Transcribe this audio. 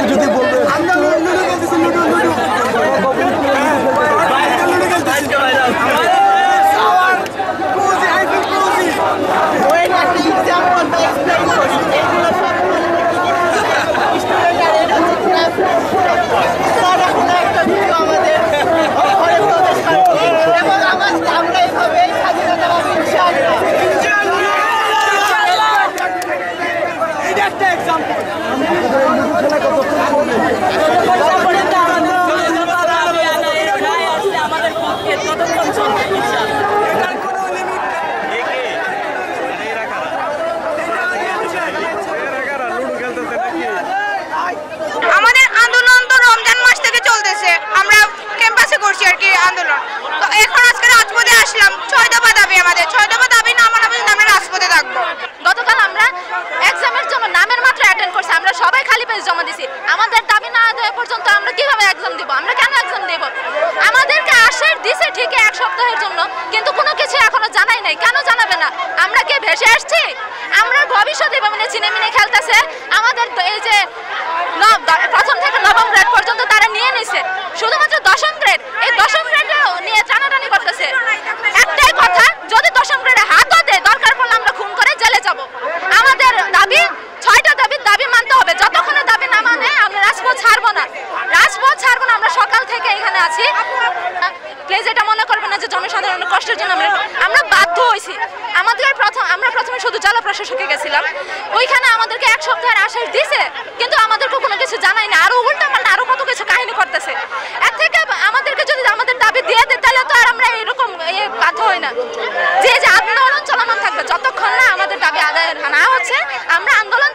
একটু যদি বলবেন। আমাদের আন্দোলন তো রমজান মাস থেকে চলতেছে, আমরা ক্যাম্পাসে করছি আর কি আন্দোলন। তো এখন আজকে রাজপথে আসলাম, 6 দফা দাবি আমাদের, 6 দফা দাবি না মানা পর্যন্ত আমরা রাজপথে থাকবো। গতকাল আমরা এক্সামের জন্য নামের মাত্র অ্যাটেন্ড করছি, আমরা সবাই খালি পেজ জমা দিছি। আমাদের দাবি না দেওয়া পর্যন্ত আমরা কিভাবে এক্সাম দিব? আমরা কেন এক্সাম দেব? আমাদেরকে আশ্বাস দিছে ঠিকই 1 সপ্তাহের জন্য, কিন্তু কোনো কিছু এখনো জানাই নাই। কেন জানাবে না? আমরা কি ভেসে আসছি? আমরা ভবিষ্যতে মানে চিনেমিনে খেলতেছে। আমাদের এই যে প্রথম থেকে নবম গ্রেড পর্যন্ত তারা নিয়ে নিছে, শুধুমাত্র দশম গ্রেড, এই দশম গ্রেডে নিয়ে টানাটানি করতেছে। একটাই কথা, যদি দশম গ্রেডে হাতও দেয়, দরকার পড়লে আমরা খুন করে জেলে যাব। আমাদের দাবি 6টা দাবি মানতে হবে। যতক্ষণে দাবি না মানে আমরা রাজপথ ছাড়বো না, রাজপথ ছাড়বো না। আমরা সকাল থেকে এখানে আছি। প্লিজ এটা মনে করবেন না যে জনসাধারণের কষ্টের জন্য আমরা বাধ্য হয়েছি। আমরা প্রথমে শুধু জেলা প্রশাসকে গেছিলাম, ওইখানে আমাদেরকে 1 সপ্তাহের আশ্বাস দিছে, কিন্তু আমাদেরকে কোনো কিছু জানাই না। আরো উল্টা পাল্টা আরো কত কিছু কাহিনী করতেছে। এর থেকে আমাদেরকে যদি আমাদের দাবি দিয়ে দেয়, তাহলে তো আর আমরা এরকম বাধ্য হই না। যে আন্দোলন চলমান থাকবে, যতক্ষণ না আমাদের দাবি আদায় না হচ্ছে আমরা আন্দোলন